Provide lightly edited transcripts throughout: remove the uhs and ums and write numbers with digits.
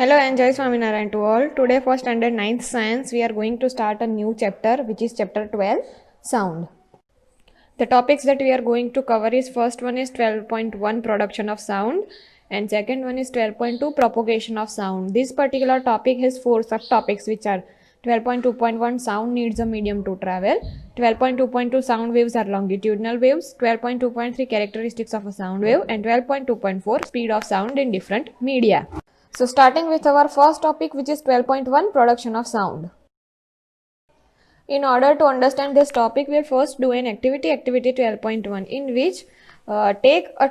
Hello and Jai Swaminarayan to all. Today for standard 9th science we are going to start a new chapter which is chapter 12 sound. The topics that we are going to cover is first one is 12.1 production of sound and second one is 12.2 propagation of sound. This particular topic has four subtopics which are 12.2.1 sound needs a medium to travel, 12.2.2 sound waves are longitudinal waves, 12.2.3 characteristics of a sound wave and 12.2.4 speed of sound in different media. So starting with our first topic which is 12.1 production of sound. In order to understand this topic, we'll first do an activity 12.1 in which take a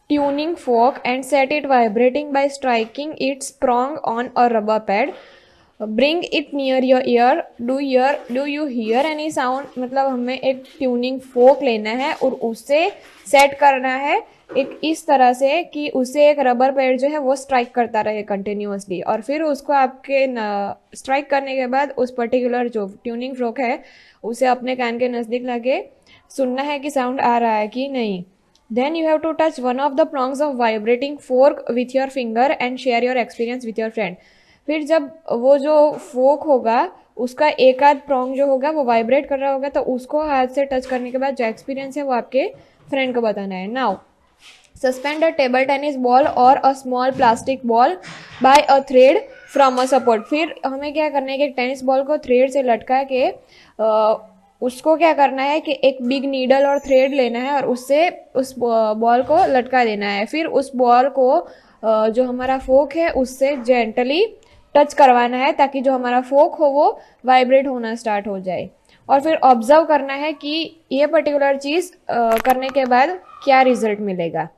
tuning fork and set it vibrating by striking its prong on a rubber pad. Bring it near your ear. Do you hear any sound? मतलब हमें एक tuning फोक लेना है और उसे set करना है एक इस तरह से कि उसे एक रबर पैड जो है वो स्ट्राइक करता रहे कंटिन्यूअसली और फिर उसको आपके स्ट्राइक करने के बाद उस पर्टिकुलर जो ट्यूनिंग फ्रोक है उसे अपने कान के नज़दीक लगे सुनना है कि साउंड आ रहा है कि नहीं. Then you have to touch one of the prongs of vibrating fork with your finger and share your experience with your friend. फिर जब वो जो फोक होगा उसका एक आध प्रॉन्ग जो होगा वो वाइब्रेट कर रहा होगा तो उसको हाथ से टच करने के बाद जो एक्सपीरियंस है वो आपके फ्रेंड को बताना है. Now suspend a table tennis ball और a small plastic ball by a thread from a support. फिर हमें क्या करना है कि टेनिस बॉल को थ्रेड से लटका के उसको क्या करना है कि एक बिग नीडल और थ्रेड लेना है और उससे उस बॉल को लटका देना है. फिर उस बॉल को जो हमारा फोक है उससे जेंटली टच करवाना है ताकि जो हमारा फोक हो वो वाइब्रेट होना स्टार्ट हो जाए और फिर ऑब्जर्व करना है कि ये पर्टिकुलर चीज़ करने के बाद क्या रिजल्ट मिलेगा.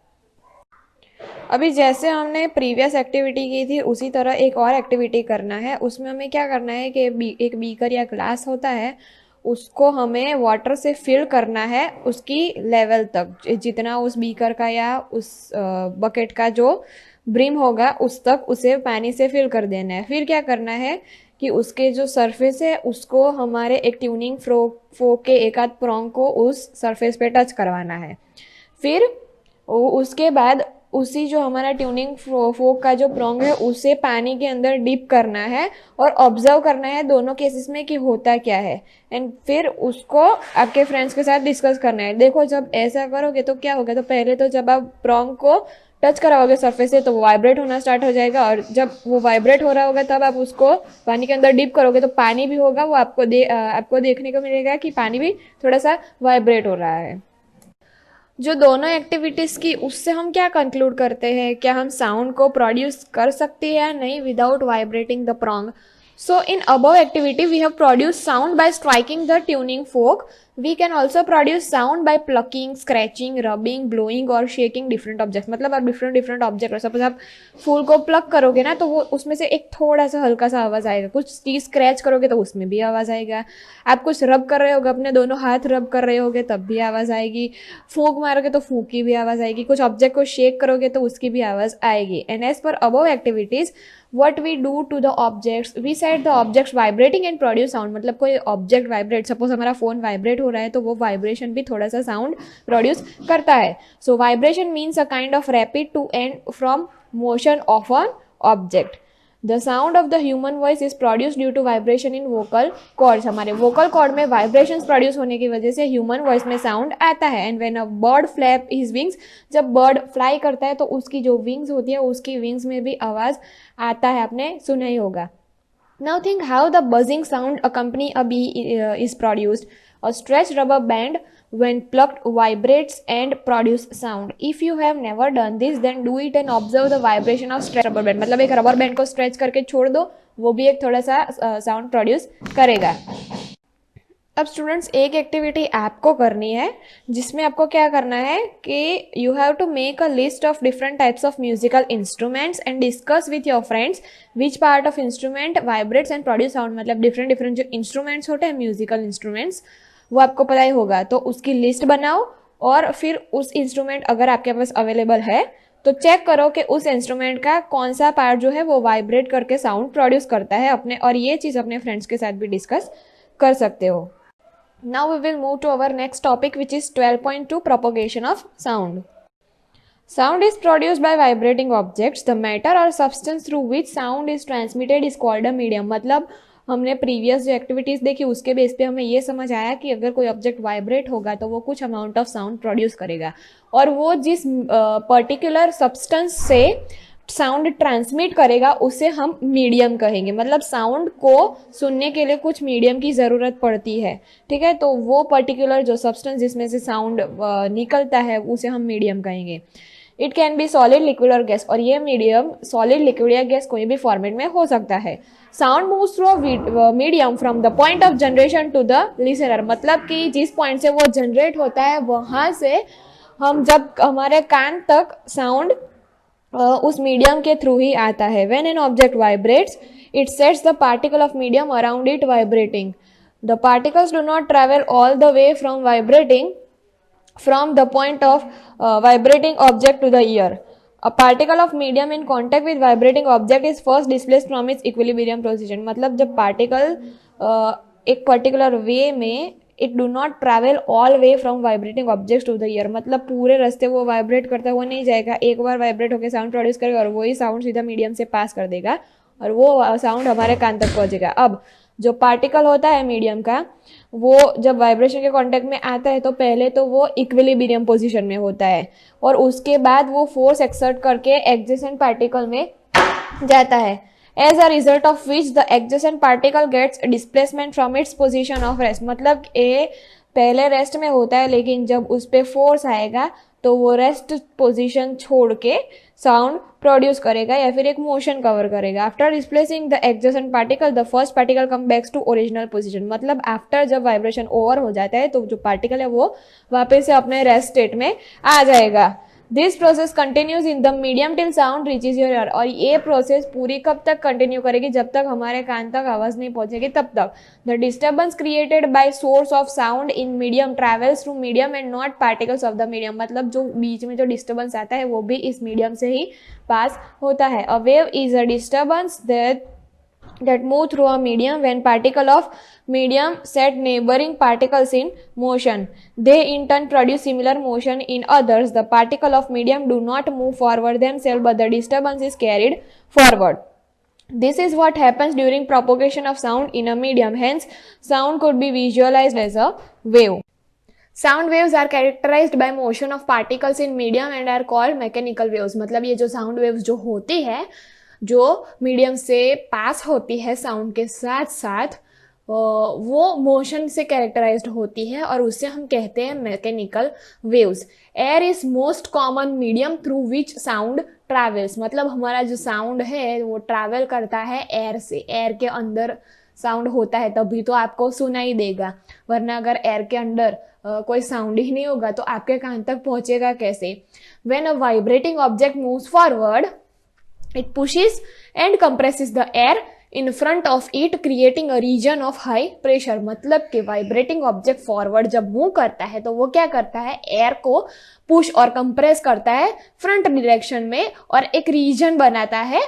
अभी जैसे हमने प्रीवियस एक्टिविटी की थी उसी तरह एक और एक्टिविटी करना है. उसमें हमें क्या करना है कि एक बीकर या ग्लास होता है उसको हमें वाटर से फिल करना है उसकी लेवल तक जितना उस बीकर का या उस बकेट का जो ब्रिम होगा उस तक उसे पानी से फिल कर देना है. फिर क्या करना है कि उसके जो सरफेस है उसको हमारे एक ट्यूनिंग फोक के एक आध प्रॉन्ग को उस सरफेस पे टच करवाना है. फिर उसके बाद उसी जो हमारा ट्यूनिंग फोक का जो प्रॉन्ग है उसे पानी के अंदर डिप करना है और ऑब्जर्व करना है दोनों केसेस में कि होता क्या है एंड फिर उसको आपके फ्रेंड्स के साथ डिस्कस करना है. देखो जब ऐसा करोगे तो क्या होगा, तो पहले तो जब आप प्रॉन्ग को टच कराओगे सरफेस से तो वो वाइब्रेट होना स्टार्ट हो जाएगा और जब वो वाइब्रेट हो रहा होगा तब आप उसको पानी के अंदर डिप करोगे तो पानी भी होगा वो आपको देखने को मिलेगा कि पानी भी थोड़ा सा वाइब्रेट हो रहा है. जो दोनों एक्टिविटीज़ की उससे हम क्या कंक्लूड करते हैं, क्या हम साउंड को प्रोड्यूस कर सकते हैं या नहीं without vibrating the prong. So in above activity we have produced sound by striking the tuning fork. We can also produce sound by plucking, scratching, rubbing, blowing और shaking different objects. मतलब आप different object और suppose आप फूल को plug करोगे ना तो वो उसमें से एक थोड़ा सा हल्का सा आवाज़ आएगा. कुछ चीज़ स्क्रैच करोगे तो उसमें भी आवाज़ आएगा. आप कुछ रब कर रहे होगे, अपने दोनों हाथ रब कर रहे होगे तब भी आवाज़ आएगी. फूंक मारोगे तो फूंक की भी आवाज़ आएगी. कुछ ऑब्जेक्ट को शेक करोगे तो उसकी भी आवाज़ आएगी. And as per above activities what we do to the objects, we set the objects vibrating and produce sound. मतलब कोई ऑब्जेक्ट वाइब्रेट, सपोज हमारा फोन वाइब्रेट हो रहा है तो वो वाइब्रेशन भी थोड़ा सा साउंड प्रोड्यूस करता है. So vibration means a kind of rapid to and from motion of an object. The sound of the human voice is produce due to vibration in vocal cords. हमारे vocal cord में vibrations produce होने की वजह से human voice में sound आता है. And when a bird flap his wings, जब बर्ड फ्लाई करता है तो उसकी जो विंग्स होती है उसकी विंग्स में भी आवाज़ आता है, आपने सुना ही होगा. Now think how the buzzing sound accompany a bee is produced. A stretched rubber band when plucked vibrates and produce sound. If you have never done this then do it and observe the vibration of stretched rubber band. मतलब एक rubber band को stretch करके छोड़ दो वो भी एक थोड़ा सा साउंड प्रोड्यूस करेगा. अब स्टूडेंट्स एक एक्टिविटी आपको करनी है जिसमें आपको क्या करना है कि you have to make a list of different types of musical instruments and discuss with your friends which part of instrument vibrates and produce sound. मतलब डिफरेंट जो इंस्ट्रूमेंट्स होते हैं म्यूजिकल इंस्ट्रूमेंट्स वो आपको पता ही होगा तो उसकी लिस्ट बनाओ और फिर उस इंस्ट्रूमेंट अगर आपके पास अवेलेबल है तो चेक करो कि उस इंस्ट्रूमेंट का कौन सा पार्ट जो है वो वाइब्रेट करके साउंड प्रोड्यूस करता है अपने, और ये चीज़ अपने फ्रेंड्स के साथ भी डिस्कस कर सकते हो. Now we will move to our next topic which is 12.2 propagation of sound. Sound is produced by vibrating objects. The matter or substance through which sound is transmitted is called a medium. मतलब हमने previous जो activities देखी उसके base पे हमें ये समझ आया कि अगर कोई ऑब्जेक्ट वाइब्रेट होगा तो वो कुछ अमाउंट ऑफ साउंड प्रोड्यूस करेगा, और वो जिस पर्टिकुलर सब्सटेंस से साउंड ट्रांसमिट करेगा उसे हम मीडियम कहेंगे. मतलब साउंड को सुनने के लिए कुछ मीडियम की ज़रूरत पड़ती है, ठीक है. तो वो पर्टिकुलर जो सब्सटेंस जिसमें से साउंड निकलता है उसे हम मीडियम कहेंगे. It can be solid, liquid और गैस, और ये मीडियम सॉलिड, लिक्विड या गैस कोई भी फॉर्मेट में हो सकता है. Sound moves through a medium from the point of generation to the listener. मतलब कि जिस पॉइंट से वो जनरेट होता है वहां से हम जब हमारे कान तक साउंड उस मीडियम के थ्रू ही आता है. When an object vibrates it sets the particle of medium around it vibrating. The particles do not travel all the way from vibrating from the point of vibrating object to the ear. A particle of medium in contact with vibrating object is first displaced from its equilibrium position. मतलब जब particle एक particular way में it do not travel all way from vibrating objects to the ear. मतलब पूरे रास्ते वो vibrate करता हुआ नहीं जाएगा, एक बार वाइब्रेट होकर साउंड प्रोड्यूस करेगा और वही साउंड सीधा मीडियम से पास कर देगा और वो साउंड हमारे कान तक पहुंचेगा. अब जो पार्टिकल होता है मीडियम का, वो जब वाइब्रेशन के कांटेक्ट में आता है तो पहले तो वो इक्विलिब्रियम पोजीशन में होता है और उसके बाद वो फोर्स एक्सर्ट करके एडजेसेंट पार्टिकल में जाता है. As a result of which the adjacent particle gets displacement from its position of rest. मतलब ए पहले रेस्ट में होता है लेकिन जब उस पर फोर्स आएगा तो वो रेस्ट पोजीशन छोड़ के साउंड प्रोड्यूस करेगा या फिर एक मोशन कवर करेगा. After displacing the adjacent particle the first particle come backs to original position. मतलब आफ्टर जब वाइब्रेशन ओवर हो जाता है तो जो पार्टिकल है वो वापस से अपने रेस्ट स्टेट में आ जाएगा. This process continues in the medium till sound reaches your year. और ये प्रोसेस पूरी कब तक कंटिन्यू करेगी? जब तक हमारे कान तक आवाज नहीं पहुंचेगी तब तक. The disturbance created by source of sound in medium travels through medium and not particles of the medium. मतलब जो बीच में जो डिस्टर्बेंस आता है वो भी इस मीडियम से ही पास होता है. A wave is a disturbance that move through a medium when particle of medium set neighboring particles in motion. They in turn produce similar motion in others. The particle of medium do not move forward themselves but the disturbance is carried forward. This is what happens during propagation of sound in a medium. Hence, sound could be visualized as a wave. Sound waves are characterized by motion of particles in medium and are called mechanical waves. मतलब ये जो sound waves जो होती है जो medium से पास होती है साउंड के साथ साथ वो मोशन से कैरेक्टराइज्ड होती है और उससे हम कहते हैं mechanical waves. Air is most common medium through which sound travels. मतलब हमारा जो साउंड है वो ट्रैवल करता है एयर से. एयर के अंदर साउंड होता है तभी तो आपको सुनाई देगा, वरना अगर एयर के अंदर कोई साउंड ही नहीं होगा तो आपके कान तक पहुंचेगा कैसे? When a vibrating object moves forward it pushes and compresses the air in front of it creating a region of high pressure. मतलब कि वाइब्रेटिंग ऑब्जेक्ट फॉरवर्ड जब मूव करता है तो वो क्या करता है? एयर को पुश और कंप्रेस करता है फ्रंट डायरेक्शन में और एक रीजन बनाता है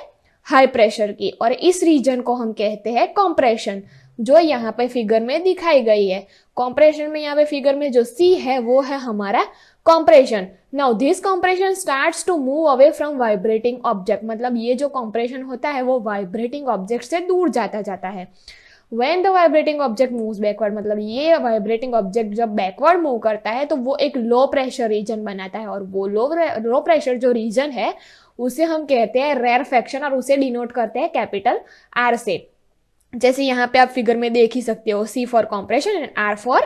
हाई प्रेशर की, और इस रीजन को हम कहते हैं कॉम्प्रेशन, जो यहाँ पे फिगर में दिखाई गई है. कॉम्प्रेशन में यहाँ पे फिगर में जो सी है वो है हमारा compression. Now this compression starts to move away from vibrating object. मतलब ये जो compression होता है वो vibrating object से दूर जाता है. When the vibrating object moves backward, मतलब ये vibrating object जब backward move करता है तो वो एक low pressure region बनाता है और वो low pressure जो region है उसे हम कहते हैं rarefaction और उसे denote करते हैं कैपिटल R से. जैसे यहाँ पे आप फिगर में देख ही सकते हो, C for compression and R for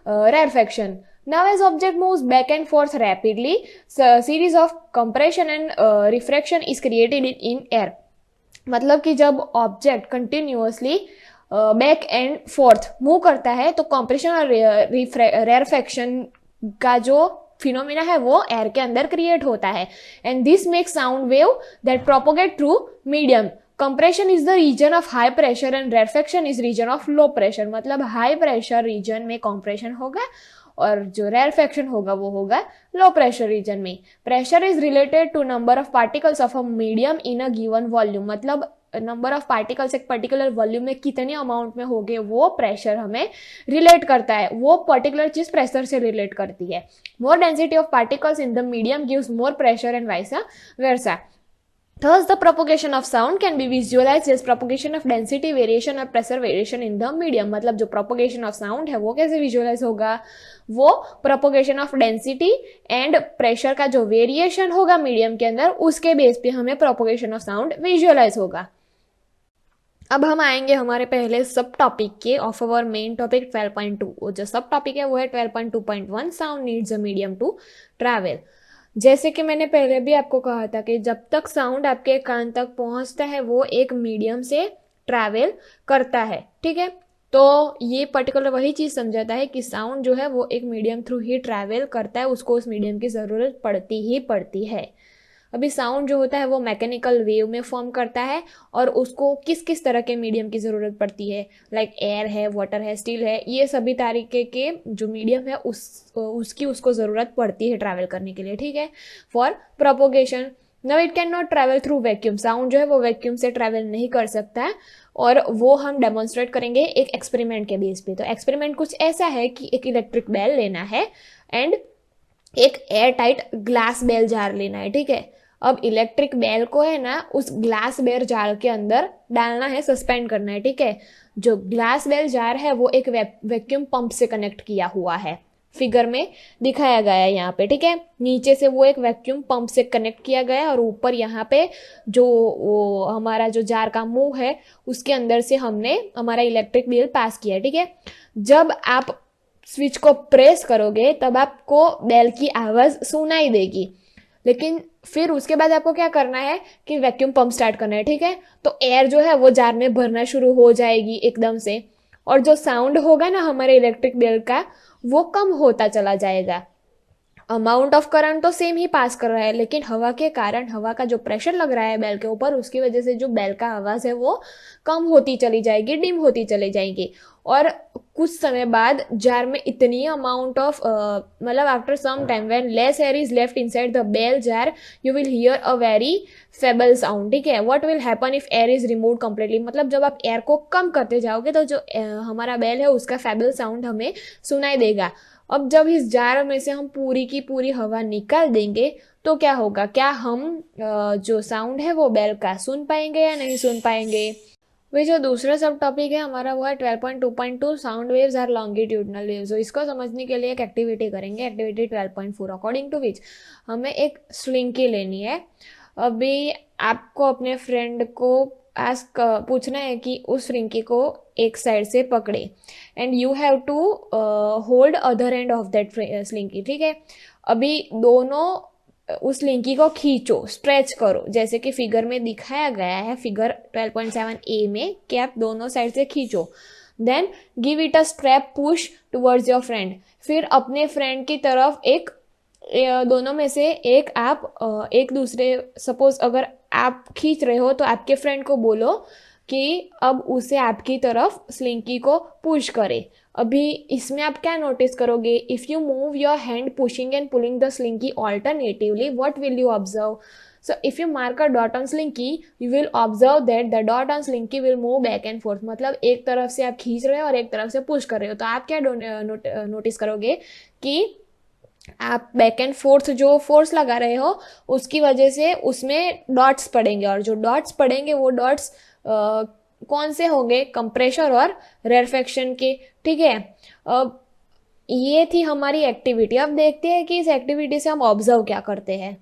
rarefaction. Now as object moves back and forth rapidly, series of compression and refraction is created in air. मतलब कि जब object continuously back and fourth move करता है तो कॉम्प्रेशन और rarefaction का जो phenomena है वो एयर के अंदर क्रिएट होता है. And this makes sound wave that propagate through medium. Compression is the region of high pressure and rarefaction is region of low pressure. मतलब हाई प्रेशर रीजन में कंप्रेशन होगा और जो रेयरफेक्शन होगा वो होगा लो प्रेशर रीजन में. Pressure is related to number of particles of a medium in a given volume. मतलब नंबर ऑफ पार्टिकल्स एक पर्टिकुलर वॉल्यूम में कितने अमाउंट में हो गए वो प्रेशर हमें रिलेट करता है, वो पर्टिकुलर चीज प्रेशर से रिलेट करती है. More density of particles in the medium gives more pressure and vice versa. Thus, the propagation of sound can be visualized as propagation of density variation or pressure variation in the medium. मतलब जो propagation of sound है वो कैसे visualize होगा, वो propagation of density and pressure का जो variation होगा medium के अंदर उसके बेस पे हमें propagation of sound visualize होगा. अब हम आएंगे हमारे पहले सब टॉपिक के ऑफ अवर मेन टॉपिक 12.2. जो सब टॉपिक है वो है 12.2.1 sound needs a medium to travel. जैसे कि मैंने पहले भी आपको कहा था कि जब तक साउंड आपके कान तक पहुंचता है वो एक मीडियम से ट्रैवल करता है. ठीक है, तो ये पर्टिकुलर वही चीज़ समझाता है कि साउंड जो है वो एक मीडियम थ्रू ही ट्रैवल करता है, उसको उस मीडियम की ज़रूरत पड़ती ही पड़ती है. अभी साउंड जो होता है वो मैकेनिकल वेव में फॉर्म करता है और उसको किस किस तरह के मीडियम की ज़रूरत पड़ती है, लाइक एयर है, वाटर है, स्टील है, ये सभी तरीके के जो मीडियम है उसकी उसको ज़रूरत पड़ती है ट्रैवल करने के लिए. ठीक है, for propagation. Now it can not travel through vacuum. Sound जो है वो वैक्यूम से ट्रैवल नहीं कर सकता है और वो हम डेमोन्स्ट्रेट करेंगे एक एक्सपेरिमेंट के बेस पे. तो एक्सपेरिमेंट कुछ ऐसा है कि एक इलेक्ट्रिक बेल लेना है एंड एक air tight glass bell jar लेना है. ठीक है, अब इलेक्ट्रिक बेल को है ना उस ग्लास बेल जार के अंदर डालना है, सस्पेंड करना है. ठीक है, जो ग्लास बेल जार है वो एक वैक्यूम पंप से कनेक्ट किया हुआ है, फिगर में दिखाया गया है यहाँ पे. ठीक है, नीचे से वो एक वैक्यूम पंप से कनेक्ट किया गया है और ऊपर यहाँ पे जो वो हमारा जो जार का मुंह है उसके अंदर से हमने हमारा इलेक्ट्रिक बेल पास किया है. ठीक है, जब आप स्विच को प्रेस करोगे तब आपको बेल की आवाज़ सुनाई देगी, लेकिन फिर उसके बाद आपको क्या करना है कि वैक्यूम पंप स्टार्ट करना है. ठीक है, तो एयर जो है वो जार में भरना शुरू हो जाएगी एकदम से और जो साउंड होगा ना हमारे इलेक्ट्रिक बेल का वो कम होता चला जाएगा. अमाउंट ऑफ करंट तो सेम ही पास कर रहा है, लेकिन हवा के कारण हवा का जो प्रेशर लग रहा है बेल के ऊपर उसकी वजह से जो बेल का आवाज़ है वो कम होती चली जाएगी, डिम होती चली जाएगी. और कुछ समय बाद जार में इतनी अमाउंट ऑफ मतलब after some time when less air is left inside the bell jar you will hear a very feeble sound. ठीक है, what will happen if air is remove completely. मतलब जब आप एयर को कम करते जाओगे तो जो हमारा बेल है उसका फेबल साउंड हमें सुनाई देगा. अब जब इस जार में से हम पूरी की पूरी हवा निकाल देंगे तो क्या होगा, क्या हम जो साउंड है वो बेल का सुन पाएंगे या नहीं सुन पाएंगे. वही जो दूसरा सब टॉपिक है हमारा वो है 12.2.2 sound waves are longitudinal waves. तो इसको समझने के लिए एक एक्टिविटी करेंगे, एक्टिविटी 12.4 अकॉर्डिंग टू विच हमें एक स्लिंकी लेनी है. अभी आपको अपने फ्रेंड को पूछना है कि उस स्लिंकी को एक साइड से पकड़े and you have to hold other end of that slinky. ठीक है, अभी दोनों उस लिंकी को खींचो, स्ट्रेच करो, जैसे कि फिगर में दिखाया गया है फिगर 12.7a में कि आप दोनों साइड से खींचो. Then give it a strap push towards your friend. फिर अपने फ्रेंड की तरफ एक दोनों में से एक आप एक दूसरे, सपोज अगर आप खींच रहे हो तो आपके फ्रेंड को बोलो कि अब उसे आपकी तरफ स्लिंकी को पुश करे. अभी इसमें आप क्या नोटिस करोगे, if you move your hand pushing and pulling the slinky alternatively what will you observe. So if you mark a dot on slinky, you will observe that the dot on slinky will move back and forth. मतलब एक तरफ से आप खींच रहे हो और एक तरफ से पुश कर रहे हो, तो आप क्या नोटिस करोगे कि आप बैक एंड फोर्थ जो फोर्स लगा रहे हो उसकी वजह से उसमें डॉट्स पड़ेंगे और जो डॉट्स पड़ेंगे वो डॉट्स कौन से होंगे, कंप्रेशर और रेरफेक्शन के. ठीक है, अब ये थी हमारी एक्टिविटी. अब देखते हैं कि इस एक्टिविटी से हम ऑब्जर्व क्या करते हैं.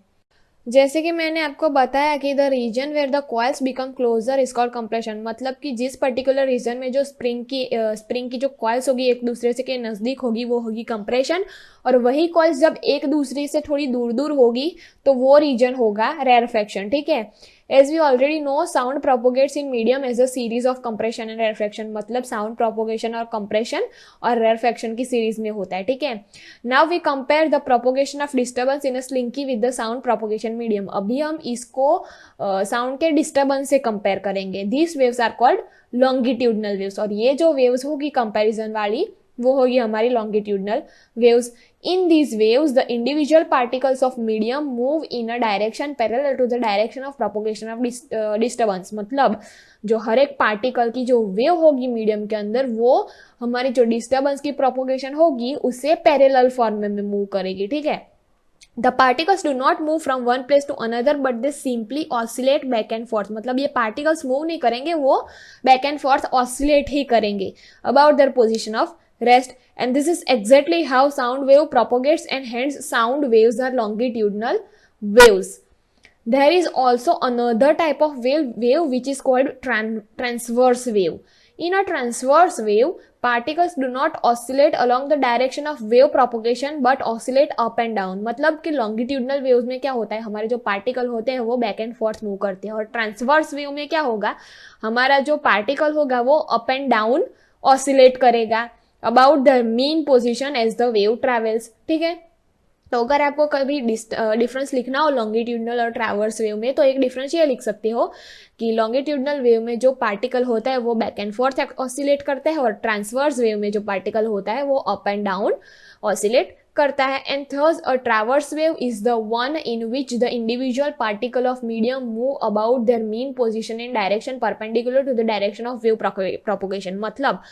जैसे कि मैंने आपको बताया कि the region where the coils become closer is called compression. मतलब कि जिस पर्टिकुलर रीजन में जो स्प्रिंग की जो कॉइल्स होगी एक दूसरे से के नज़दीक होगी वो होगी कंप्रेशन, और वही कॉइल्स जब एक दूसरे से थोड़ी दूर दूर होगी तो वो रीजन होगा रेरफेक्शन. ठीक है, as we already know sound propagates in medium as a series of compression and rarefaction. मतलब साउंड प्रोपोगेशन और कंप्रेशन और रेरफेक्शन की सीरीज में होता है. ठीक है, now we compare the propagation of disturbance in a slinky with the sound propagation medium. अभी हम इसको साउंड के डिस्टर्बेंस से कंपेयर करेंगे. These waves are called longitudinal waves. और ये जो वेव्स होगी कंपेरिजन वाली वो होगी हमारी longitudinal waves. In these waves the individual particles of medium move in a direction parallel to the direction of propagation of disturbance. मतलब जो हर एक पार्टिकल की जो वेव होगी मीडियम के अंदर, वो हमारी जो डिस्टर्बेंस की प्रोपोगेशन होगी उससे पैरेलल फॉर्म में मूव करेगी. ठीक है. The particles do not move from one place to another but they simply oscillate back and forth. मतलब ये particles move नहीं करेंगे, वो back and forth oscillate ही करेंगे about their position of rest. And this is exactly how sound wave propagates and hence sound waves are longitudinal waves. There is also another type of wave which is called transverse wave. In a transverse wave, particles do not oscillate along the direction of wave propagation but oscillate up and down. मतलब कि longitudinal waves में क्या होता है, हमारे जो particle होते हैं वो back and forth move करते हैं, और transverse wave में क्या होगा, हमारा जो particle होगा वो up and down oscillate करेगा about the mean position as the wave travels. ठीक है. तो अगर आपको कभी डिफरेंस लिखना हो लॉन्गिट्यूडनल और ट्रैवर्स वेव में, तो एक डिफरेंस ये लिख सकते हो कि लॉन्गिट्यूडनल वेव में जो पार्टिकल होता है वो बैक एंड फोर्थ ऑसिलेट करता है, और ट्रांसवर्स वेव में जो पार्टिकल होता है वो अप एंड डाउन ऑसिलेट करता है. And third, a traverse wave is the one in which the individual particle of medium move about their mean position in direction perpendicular to the direction of wave propagation. मतलब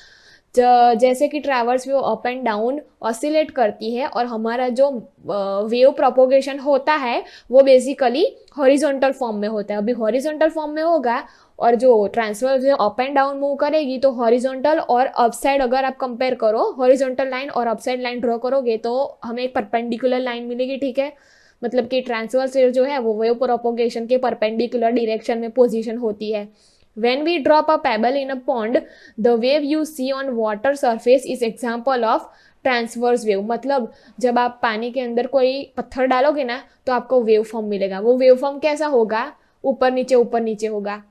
जैसे कि traverse wave up and down oscillate करती है और हमारा जो wave propagation होता है वो बेसिकली हॉरिजॉन्टल फॉर्म में होता है. अभी हॉरिजॉन्टल फॉर्म में होगा और जो transverse wave up and down move करेगी तो हॉरिजॉन्टल और अपसाइड अगर आप कंपेयर करो, हॉरिजॉन्टल लाइन और अपसाइड लाइन ड्रॉ करोगे तो हमें एक परपेंडिकुलर लाइन मिलेगी. ठीक है. मतलब कि ट्रांसवर्स वेव जो है वो वेव प्रोपोगेशन के परपेंडिकुलर डायरेक्शन में पोजीशन होती है. When we drop a pebble in a pond, the wave you see on water surface is example of transverse wave. मतलब जब आप पानी के अंदर कोई पत्थर डालोगे ना तो आपको वेव फॉर्म मिलेगा. वो वेव फॉर्म कैसा होगा, ऊपर नीचे होगा.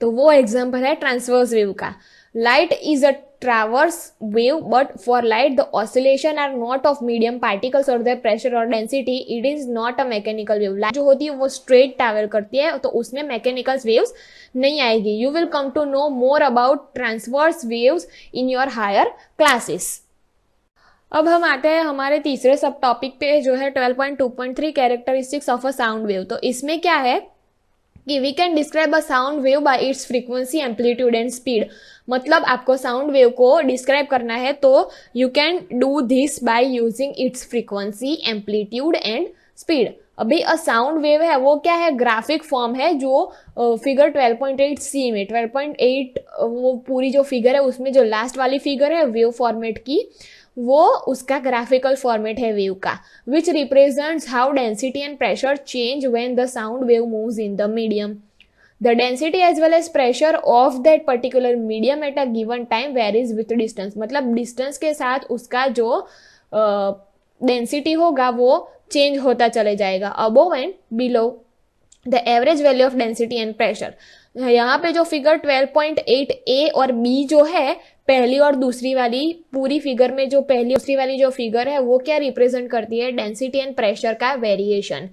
तो वो एग्जाम्पल है ट्रांसवर्स वेव का. Light is a transverse wave, but for light the oscillation are not of medium particles or their pressure or density. It is not a mechanical wave. Light जो होती है वो straight travel करती है, तो उसमें mechanical waves नहीं आएगी. You will come to know more about transverse waves in your higher classes. अब हम आते हैं हमारे तीसरे सब टॉपिक पे जो है 12.2.3 characteristics of a sound wave. तो इसमें क्या है कि we can describe a sound wave by its frequency, amplitude and speed. मतलब आपको साउंड वेव को डिस्क्राइब करना है तो you can do this by using its frequency, amplitude and speed. अभी अ साउंड वेव है वो क्या है, ग्राफिक फॉर्म है जो फिगर 12.8 सी में 12.8 वो पूरी जो फिगर है उसमें जो लास्ट वाली फिगर है वेव फॉर्मेट की, वो उसका ग्राफिकल फॉर्मेट है वेव का, which represents how density and pressure change when the sound wave moves in the medium. The density as well as pressure of that particular medium at a given time varies with distance. मतलब distance के साथ उसका जो density होगा वो change होता चले जाएगा. Above and below the average value of density and pressure. यहाँ पे जो फिगर 12.8 ए और बी जो है, पहली और दूसरी वाली पूरी फिगर में जो पहली दूसरी वाली जो फिगर है वो क्या रिप्रेजेंट करती है, डेंसिटी एंड प्रेशर का variation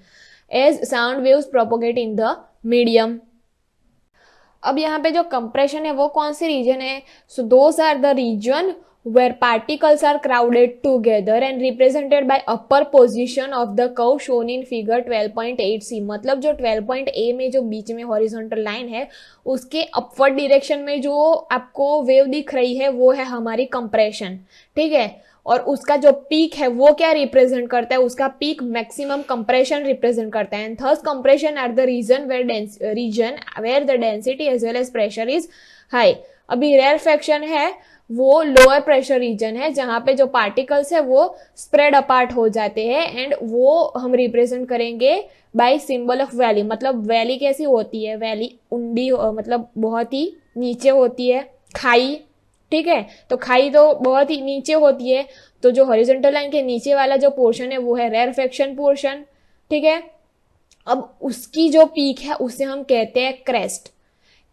as sound waves propagate in the medium. अब यहाँ पे जो कंप्रेशन है वो कौन से रीजन है, so those are the region where particles are crowded together and represented by upper position of the curve shown in figure 12.8c. मतलब जो 12.a में जो बीच में हॉरिजॉन्टल लाइन है उसके अपवर्ड डायरेक्शन में जो आपको वेव दिख रही है वो है हमारी कंप्रेशन. ठीक है. और उसका जो पीक है वो क्या रिप्रेजेंट करता है, उसका पीक मैक्सिमम कंप्रेशन रिप्रेजेंट करता है. And thus compression are the region where the density as well as pressure is high. अभी रेयरफेक्शन है वो लोअर प्रेशर रीजन है जहां पे जो पार्टिकल्स है वो स्प्रेड अपार्ट हो जाते हैं, एंड वो हम रिप्रेजेंट करेंगे बाय सिंबल ऑफ वैली. मतलब वैली कैसी होती है, वैली उंडी मतलब बहुत ही नीचे होती है, खाई. ठीक है. तो खाई तो बहुत ही नीचे होती है, तो जो हॉरिजॉन्टल लाइन के नीचे वाला जो पोर्शन है वो है रेयरफेक्शन पोर्शन. ठीक है. अब उसकी जो पीक है उसे हम कहते हैं crest.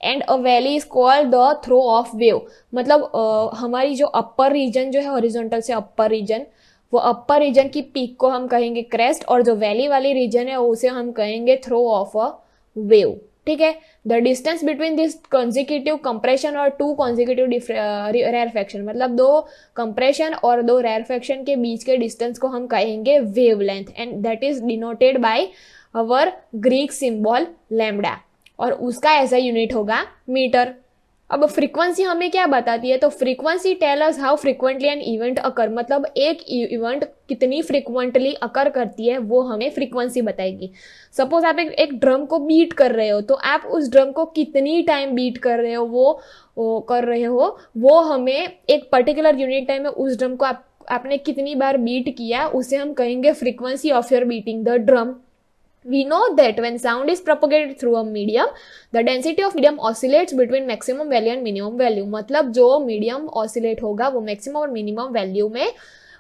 And a valley is called the trough of wave. मतलब हमारी जो अपर रीजन जो है हॉरिजॉन्टल से अपर रीजन, वो अपर रीजन की पीक को हम कहेंगे क्रेस्ट, और जो वैली वाली रीजन है उसे हम कहेंगे थ्रो ऑफ अ वेव. ठीक है। The distance between this consecutive compression और टू कॉन्जिक्यूटिव रेयरफेक्शन, मतलब दो कंप्रेशन और दो रेयरफेक्शन के बीच के डिस्टेंस को हम कहेंगे wavelength, and that is denoted by our Greek symbol lambda, और उसका ऐसा यूनिट होगा मीटर। अब फ्रीक्वेंसी हमें क्या बताती है, तो frequency tell us how frequently an event occur, मतलब एक इवेंट कितनी फ्रीक्वेंटली अकर करती है वो हमें फ्रीक्वेंसी बताएगी। सपोज आप एक ड्रम को बीट कर रहे हो, तो आप उस ड्रम को कितनी टाइम बीट कर रहे हो वो हमें एक पर्टिकुलर यूनिट टाइम में उस ड्रम को आपने कितनी बार बीट किया, उसे हम कहेंगे frequency of your beating the drum. We know that when sound is propagated through a medium, the density of medium oscillates between maximum value and minimum value, मतलब जो medium oscillate होगा वो maximum और minimum value में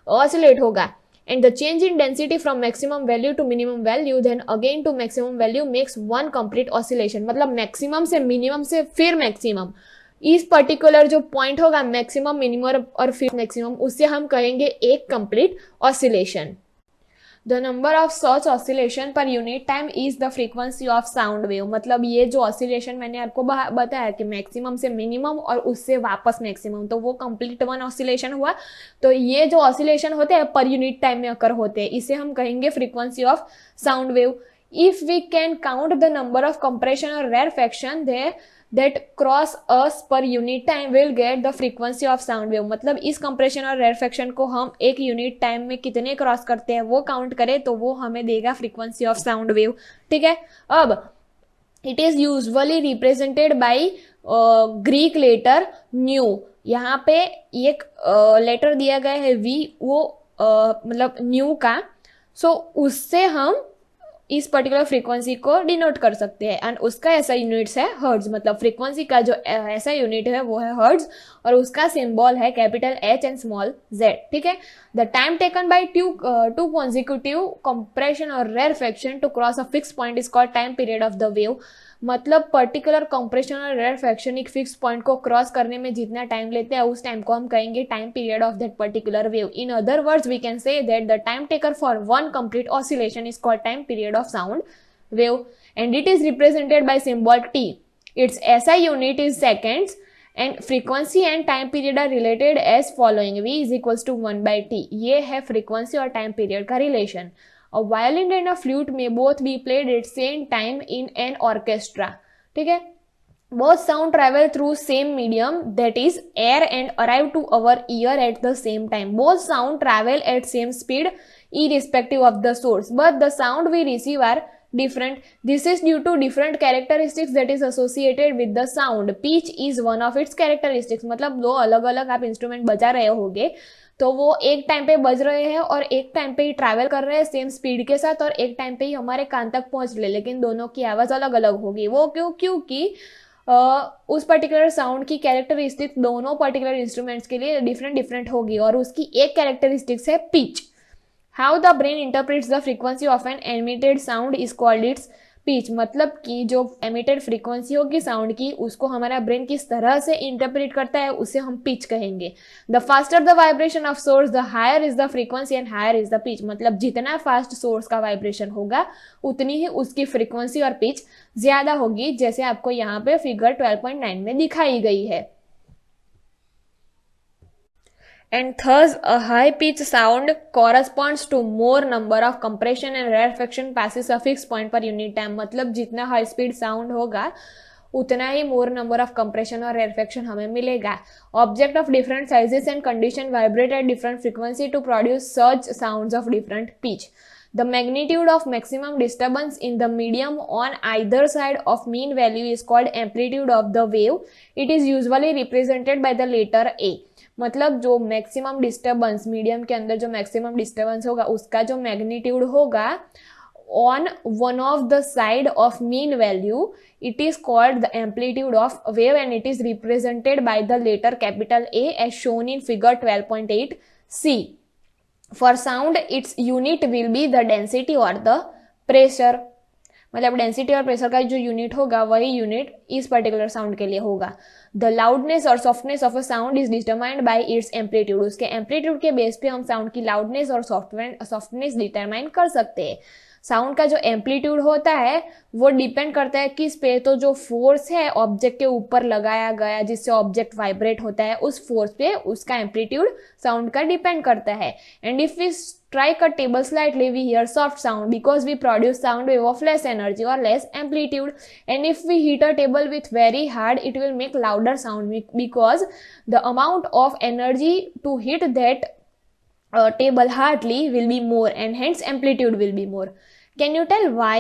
oscillate होगा, and the change in density from maximum value to minimum value then again to maximum value makes one complete oscillation, मतलब maximum से minimum से फिर maximum, इस पर्टिकुलर जो पॉइंट होगा मैक्सिमम मिनिमम और फिर मैक्सिमम, उससे हम कहेंगे एक complete oscillation. The number of such oscillation per unit time is the frequency of sound wave, मतलब ये जो ऑसिलेशन मैंने आपको बताया कि मैक्सिमम से मिनिमम और उससे वापस मैक्सिमम, तो वो कंप्लीट वन ऑसिलेशन हुआ। तो ये जो ऑसिलेशन होते हैं पर यूनिट टाइम में अकर होते हैं, इसे हम कहेंगे frequency of sound wave. If we can count the number of compression और rarefaction that cross us per unit time will get the frequency of sound wave, मतलब इस कंप्रेशन और रेयरफेक्शन को हम एक यूनिट टाइम में कितने क्रॉस करते हैं वो काउंट करें तो वो हमें देगा फ्रीक्वेंसी ऑफ साउंड वेव। ठीक है, अब it is usually represented by Greek letter nu, यहाँ पे एक लेटर दिया गया है वी, वो मतलब न्यू का, सो उससे हम इस पर्टिकुलर फ्रीक्वेंसी को डिनोट कर सकते हैं, एंड उसका ऐसा यूनिट्स है हर्ट्ज, मतलब फ्रीक्वेंसी का जो ऐसा यूनिट है वो है हर्ट्ज, और उसका सिंबल है capital H and small Z. ठीक है, the time taken by two consecutive compression और rarefaction to cross a fix point is called time period of the wave, मतलब पर्टिकुलर कंप्रेशन और रेयरफेक्शन एक फिक्स पॉइंट को cross करने में जितना टाइम लेते हैं उस टाइम को हम कहेंगे time period of that particular wave. In other words we can say that the time taker for one complete oscillation is called time period of sound wave, and it is represented by symbol T. Its SI unit is seconds, and frequency and time period are related as following, V is equals to 1/T। ये है frequency और time period का relation. A violin and a flute may both be played at same time in an orchestra. ठीक है, both sound travel through same medium, that is air, and arrive to our ear at the same time. Both sound travel at same speed irrespective of the source, but the sound we receive are different. This is due to different characteristics that is associated with the sound. Pitch is one of its characteristics, मतलब दो अलग अलग आप instrument बजा रहे होगे तो वो एक टाइम पे बज रहे हैं और एक टाइम पे ही ट्रैवल कर रहे हैं सेम स्पीड के साथ, और एक टाइम पे ही हमारे कान तक पहुंच रहे, लेकिन दोनों की आवाज अलग अलग होगी। वो क्योंकि उस पर्टिकुलर साउंड की कैरेक्टरिस्टिक दोनों पर्टिकुलर इंस्ट्रूमेंट्स के लिए डिफरेंट होगी, और उसकी एक कैरेक्टरिस्टिक्स है pitch. How the brain interprets the frequency of an emitted sound is called its pitch, मतलब कि जो एमिटेड फ्रीक्वेंसी होगी साउंड की उसको हमारा ब्रेन किस तरह से इंटरप्रेट करता है उसे हम पिच कहेंगे। The faster the vibration of source the higher is the frequency and higher is the pitch, मतलब जितना फास्ट सोर्स का वाइब्रेशन होगा उतनी ही उसकी फ्रीक्वेंसी और पिच ज्यादा होगी, जैसे आपको यहाँ पे फिगर 12.9 में दिखाई गई है। And thus a high pitch sound corresponds to more number of compression and rarefaction passes a fixed point per unit time, मतलब जितना हाई स्पीड साउंड होगा उतना ही मोर नंबर ऑफ कंप्रेशन और रेयरफेक्शन हमें मिलेगा। Object of different sizes and condition vibrate at different frequency to produce such sounds of different pitch. The magnitude of maximum disturbance in the medium on either side of mean value is called amplitude of the wave. It is usually represented by the letter A, मतलब जो maximum disturbance medium के अंदर जो maximum disturbance होगा उसका जो magnitude होगा on one of the side of mean value, it is called the amplitude of wave, and it is represented by the letter capital A as shown in figure 12.8 C. For sound its unit will be the density और the pressure, मतलब density और pressure का जो unit होगा वही unit इस particular sound के लिए होगा। द लाउडनेस और softness of a sound is determined by it's amplitude, उसके एम्पलीट्यूड के बेस पे हम साउंड की लाउडनेस और सॉफ्टनेस डिटरमाइन कर सकते हैं। साउंड का जो एम्पलीट्यूड होता है वो डिपेंड करता है किस पे, तो जो फोर्स है ऑब्जेक्ट के ऊपर लगाया गया जिससे ऑब्जेक्ट वाइब्रेट होता है उस फोर्स पे उसका एम्पलीट्यूड साउंड का डिपेंड करता है. And if we strike a table slightly, we hear soft sound because we produce sound wave of less energy or less amplitude. And if we hit a table with very hard, it will make louder sound because the amount of energy to hit that table hardly will be more and hence amplitude will be more. Can you tell why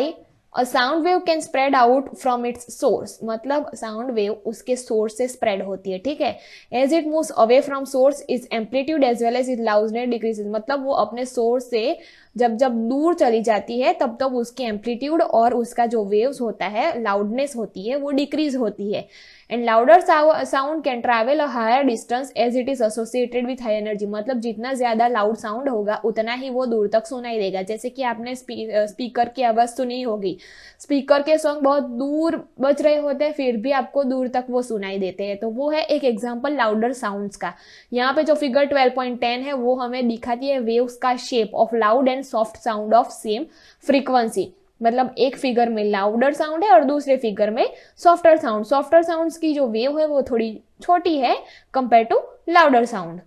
a sound wave can spread out from its source? मतलब sound wave उसके source से spread होती है, ठीक है. As it moves away from source, its amplitude as well as its loudness decreases. मतलब वो अपने source से जब दूर चली जाती है तब उसकी एम्पलीट्यूड और उसका जो वेव्स होता है, लाउडनेस होती है, वो डिक्रीज होती है. And louder sound can travel a higher distance as it is associated with high energy. मतलब जितना ज्यादा लाउड साउंड होगा उतना ही वो दूर तक सुनाई देगा. जैसे कि आपने स्पीकर की आवाज सुनी होगी, स्पीकर के सॉन्ग बहुत दूर बज रहे होते हैं फिर भी आपको दूर तक वो सुनाई देते हैं. तो वो है एक एग्जांपल लाउडर साउंड्स का. यहाँ पे जो फिगर 12.10 है वो हमें दिखाती है वेव्स का shape of loud and soft sound of same frequency. मतलब एक फिगर में लाउडर साउंड है और दूसरे फिगर में सॉफ्टर साउंड. सॉफ्टर साउंड्स की जो वेव है वो थोड़ी छोटी है compare to louder sound.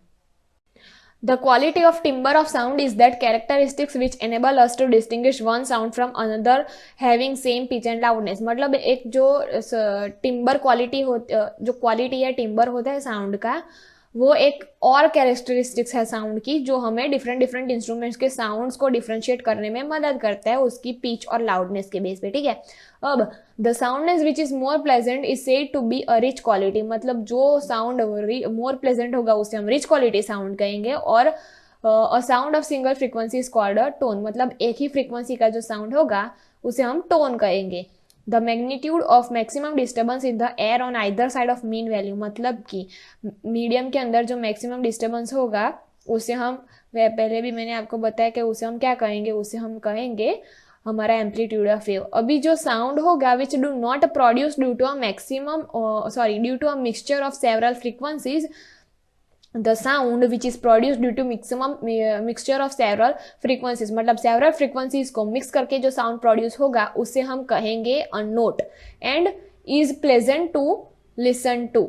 The quality of timbre of sound is that characteristics which enable us to distinguish one sound from another having same pitch and loudness. मतलब एक जो टिम्बर क्वालिटी जो क्वालिटी है टिम्बर होता है sound का, वो एक और कैरेक्टरिस्टिक्स है साउंड की जो हमें डिफरेंट इंस्ट्रूमेंट्स के साउंड्स को डिफरेंशिएट करने में मदद करता है उसकी पिच और लाउडनेस के बेस पे, ठीक है. अब the soundness which is more pleasant is said to be a rich quality. मतलब जो साउंड मोर प्लेजेंट होगा उसे हम रिच क्वालिटी साउंड कहेंगे. और a sound of single frequency is called a tone. मतलब एक ही फ्रीक्वेंसी का जो साउंड होगा उसे हम टोन कहेंगे. The magnitude of maximum disturbance in the air on either side of mean value. मतलब कि मीडियम के अंदर जो मैक्सिमम डिस्टर्बेंस होगा उसे हम, पहले भी मैंने आपको बताया कि उसे हम क्या कहेंगे, उसे हम कहेंगे हमारा एम्पलीट्यूड ऑफ वेव. अभी जो साउंड होगा which do not produce due to a mixture of several frequencies, the sound which is produced due to mixture of several frequencies. मतलब several frequencies को mix करके जो sound produce होगा उसे हम कहेंगे a note and is pleasant to listen to.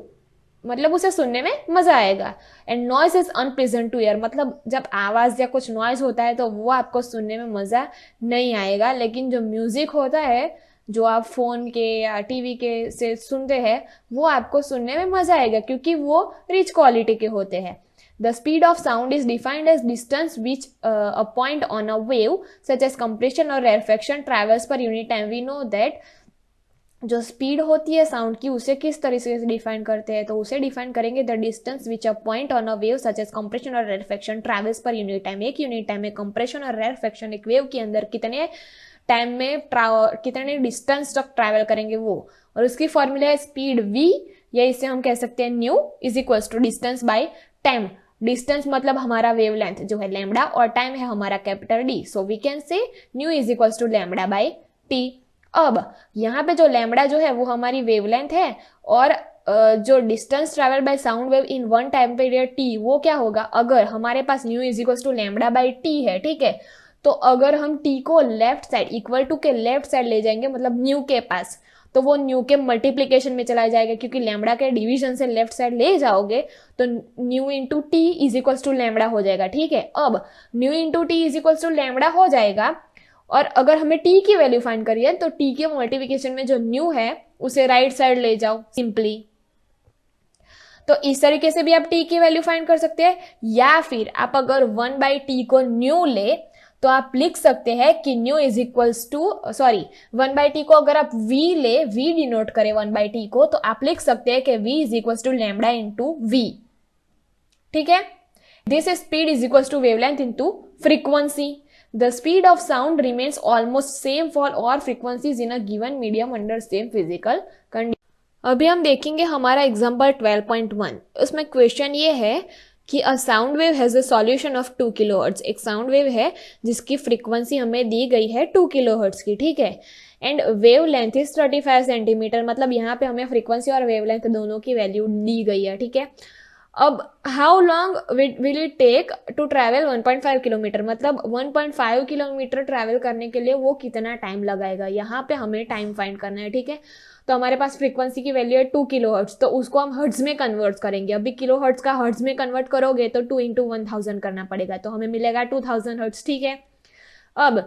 मतलब उसे सुनने में मजा आएगा. And noise is unpleasant two year. मतलब जब आवाज या कुछ नॉइज होता है तो वो आपको सुनने में मजा नहीं आएगा. लेकिन जो म्यूजिक होता है जो आप फोन के या टीवी के से सुनते हैं वो आपको सुनने में मजा आएगा क्योंकि वो रिच क्वालिटी के होते हैं. The speed of sound is defined as distance which a point on a wave such as compression or rarefaction travels per unit time. We know that जो स्पीड होती है साउंड की उसे किस तरीके से डिफाइन करते हैं, तो उसे डिफाइन करेंगे the distance which a point on a wave such as compression और rarefaction travels per unit time. एक यूनिट टाइम में कंप्रेशन और रेरफेक्शन एक वेव के अंदर कितने टाइम में कितने डिस्टेंस तक ट्रैवल करेंगे वो. और उसकी फॉर्मूला है स्पीड v, या इसे हम कह सकते हैं nu is equals to distance by time. Distance मतलब हमारा वेवलेंथ जो है लैम्डा और टाइम है हमारा capital D. So we can say nu is equals to lambda by T. अब यहाँ पे जो लैम्डा जो है वो हमारी वेवलेंथ है और जो distance travel by sound wave in one time period T वो क्या होगा. अगर हमारे पास nu is equals to lambda by T है, ठीक है, तो अगर हम टी को लेफ्ट साइड इक्वल टू के लेफ्ट साइड ले जाएंगे मतलब न्यू के पास, तो वो न्यू के मल्टीप्लीकेशन में चला जाएगा क्योंकि लैम्डा के डिवीजन से लेफ्ट साइड ले जाओगे तो nu into T is equals to lambda हो जाएगा. ठीक है, अब nu into T is equals to lambda हो जाएगा और अगर हमें टी की वैल्यू फाइंड करिए तो टी के मल्टीप्लिकेशन में जो न्यू है उसे राइट साइड ले जाओ सिंपली. तो इस तरीके से भी आप टी की वैल्यू फाइंड कर सकते हैं. या फिर आप अगर 1/t को न्यू ले तो आप लिख सकते हैं कि new is equals to 1/t को अगर आप v ले, v डिनोट करें 1/t को, तो आप लिख सकते हैं कि v is equals to lambda into v. ठीक है, this speed is equals to wavelength into frequency. The speed of sound remains almost same for all frequencies in a given medium under same physical condition. अभी हम देखेंगे हमारा example 12.1. उसमें question ये है कि अ sound wave has a solution of 2 kilohertz. एक sound wave है जिसकी फ्रीक्वेंसी हमें दी गई है 2 किलोहर्ट्ज की. ठीक है, and wave length is 35 centimetre. मतलब यहाँ पे हमें फ्रीक्वेंसी और वेव लेंथ दोनों की वैल्यू दी गई है. ठीक है, अब how long will it take to travel 1.5 kilometre, मतलब 1.5 किलोमीटर ट्रैवल करने के लिए वो कितना टाइम लगाएगा, यहाँ पे हमें टाइम फाइंड करना है, ठीक है। तो हमारे पास फ्रीक्वेंसी की वैल्यू है 2 किलो हर्ट्ज, तो उसको हम हर्ट्ज में कन्वर्ट करेंगे। अभी किलो हर्ट्ज का हर्ट्ज में कन्वर्ट करोगे तो 2 इंटू 1000 करना पड़ेगा, तो हमें मिलेगा 2000 हर्ट्ज, ठीक है। अब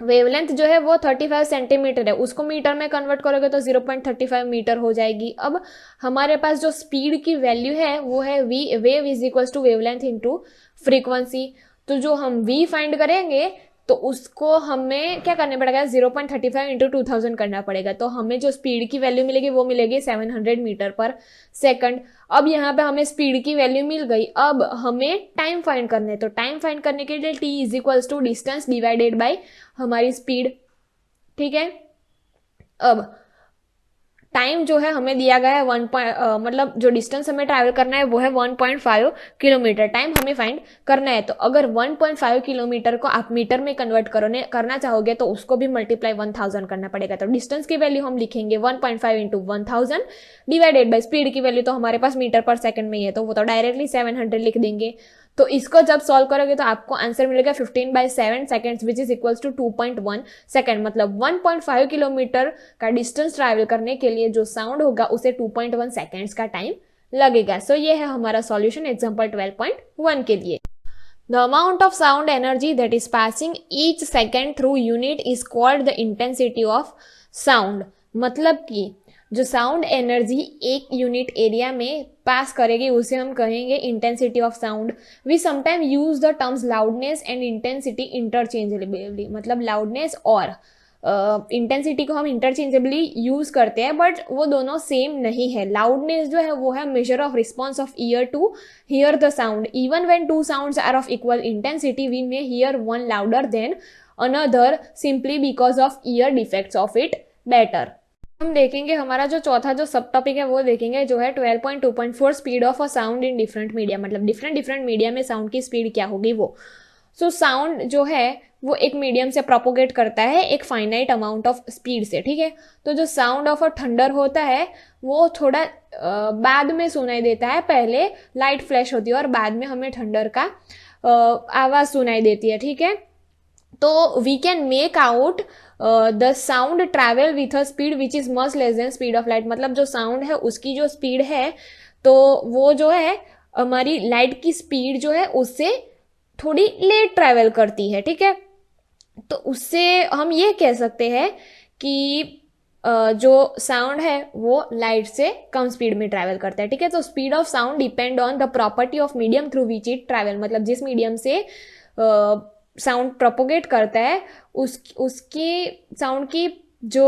वेवलेंथ जो है वो 35 सेंटीमीटर है, उसको मीटर में कन्वर्ट करोगे तो 0.35 मीटर हो जाएगी। अब हमारे पास जो स्पीड की वैल्यू है वो है V, wave is equals to wavelength into frequency. तो जो हम वी फाइंड करेंगे तो उसको हमें क्या करना पड़ेगा, 0.35 इंटू 2000 करना पड़ेगा, तो हमें जो स्पीड की वैल्यू मिलेगी वो मिलेगी 700 मीटर पर सेकंड। अब यहाँ पे हमें स्पीड की वैल्यू मिल गई, अब हमें टाइम फाइंड करना है, तो टाइम फाइंड करने के लिए t is equals to distance divided by हमारी स्पीड, ठीक है। अब टाइम जो है हमें दिया गया है मतलब जो डिस्टेंस हमें ट्रैवल करना है वो है 1.5 किलोमीटर, टाइम हमें फाइंड करना है। तो अगर 1.5 किलोमीटर को आप मीटर में कन्वर्ट करना चाहोगे तो उसको भी मल्टीप्लाई 1000 करना पड़ेगा। तो डिस्टेंस की वैल्यू हम लिखेंगे 1.5 इंटू 1000 डिवाइडेड बाई स्पीड की वैल्यू तो हमारे पास मीटर पर सेकंड में ही है, तो वो तो डायरेक्टली 700 लिख देंगे। तो इसको जब सॉल्व करोगे तो आपको आंसर मिलेगा 15/7 seconds which is equals to 2.1 second, मतलब 1.5 किलोमीटर का डिस्टेंस ट्रैवल करने के लिए जो साउंड होगा उसे 2.1 सेकेंड्स का टाइम लगेगा। सो ये है हमारा सॉल्यूशन एग्जांपल 12.1 के लिए। The amount of sound energy that is passing each second through unit is called the intensity of sound। मतलब कि जो साउंड एनर्जी एक यूनिट एरिया में पास करेगी उसे हम कहेंगे intensity of sound. We sometime use the terms loudness and intensity interchangeably, मतलब लाउडनेस और इंटेंसिटी को हम इंटरचेंजेबली यूज करते हैं, बट वो दोनों सेम नहीं है। लाउडनेस जो है वो है measure of response of ear to hear the sound. Even when two sounds are of equal intensity we may hear one louder than another simply because of ear defects of it better. हम देखेंगे हमारा जो चौथा जो सब topic है वो देखेंगे जो है 12.2.4 speed of a sound in different media, मतलब डिफरेंट मीडिया में साउंड की स्पीड क्या होगी वो। सो साउंड जो है वो एक मीडियम से प्रोपोगेट करता है एक फाइनाइट अमाउंट ऑफ स्पीड से, ठीक है। तो जो साउंड ऑफ अ थंडर होता है वो थोड़ा बाद में सुनाई देता है, पहले लाइट फ्लैश होती है और बाद में हमें थंडर का आवाज सुनाई देती है, ठीक है। तो we can make out the sound travel with a speed which is much less than speed of light, मतलब जो साउंड है उसकी जो स्पीड है तो वो जो है हमारी लाइट की स्पीड जो है उससे थोड़ी लेट ट्रैवल करती है, ठीक है। तो उससे हम ये कह सकते हैं कि जो साउंड है वो लाइट से कम स्पीड में ट्रैवल करता है, ठीक है। तो speed of sound depend on the property of medium through which it travel, मतलब जिस मीडियम से साउंड प्रोपोगेट करता है उसकी साउंड की जो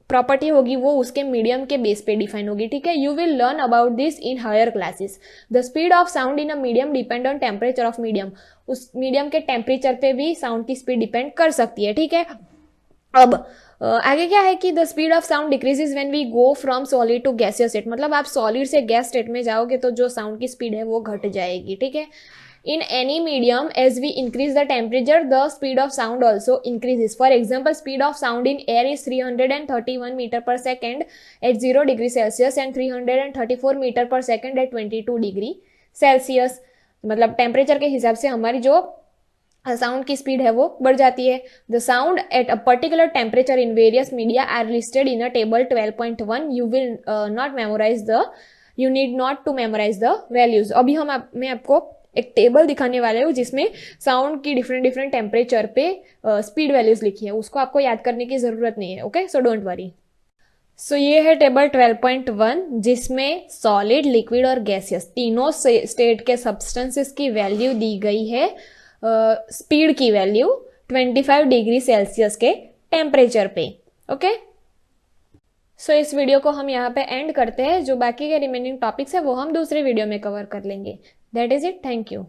प्रॉपर्टी होगी वो उसके मीडियम के बेस पे डिफाइन होगी, ठीक है। You will learn about this in higher classes. The speed of sound in a medium depend on temperature of medium, उस मीडियम के टेम्परेचर पे भी साउंड की स्पीड डिपेंड कर सकती है, ठीक है। अब आगे क्या है कि the speed of sound decreases when we go from solid to gaseous state, मतलब आप सॉलिड से गैस स्टेट में जाओगे तो जो साउंड की स्पीड है वो घट जाएगी, ठीक है। In any medium, as we increase the temperature, the speed of sound also increases. For example, speed of sound in air is 331 meter per second at 0 degree Celsius and 334 meter per second at 22 degree Celsius. मतलब temperature के हिसाब से हमारी जो sound की speed है वो बढ़ जाती है। The sound at a particular temperature in various media are listed in a table 12.1। You will not memorize the, you need not to memorize the values. अभी मैं आपको एक टेबल दिखाने वाले हूँ जिसमें साउंड की डिफरेंट टेम्परेचर पे स्पीड वैल्यूज लिखी है, उसको आपको याद करने की जरूरत नहीं है, okay. So don't worry. So ये है टेबल 12.1 जिसमें सॉलिड, लिक्विड और गैसियस तीनों स्टेट के सब्सटेंसेस की वैल्यू दी गई है, स्पीड की वैल्यू 25 डिग्री सेल्सियस के टेम्परेचर पे, ओके। सो इस वीडियो को हम यहाँ पे एंड करते हैं, जो बाकी के रिमेनिंग टॉपिक्स है वो हम दूसरे वीडियो में कवर कर लेंगे। That is it. Thank you.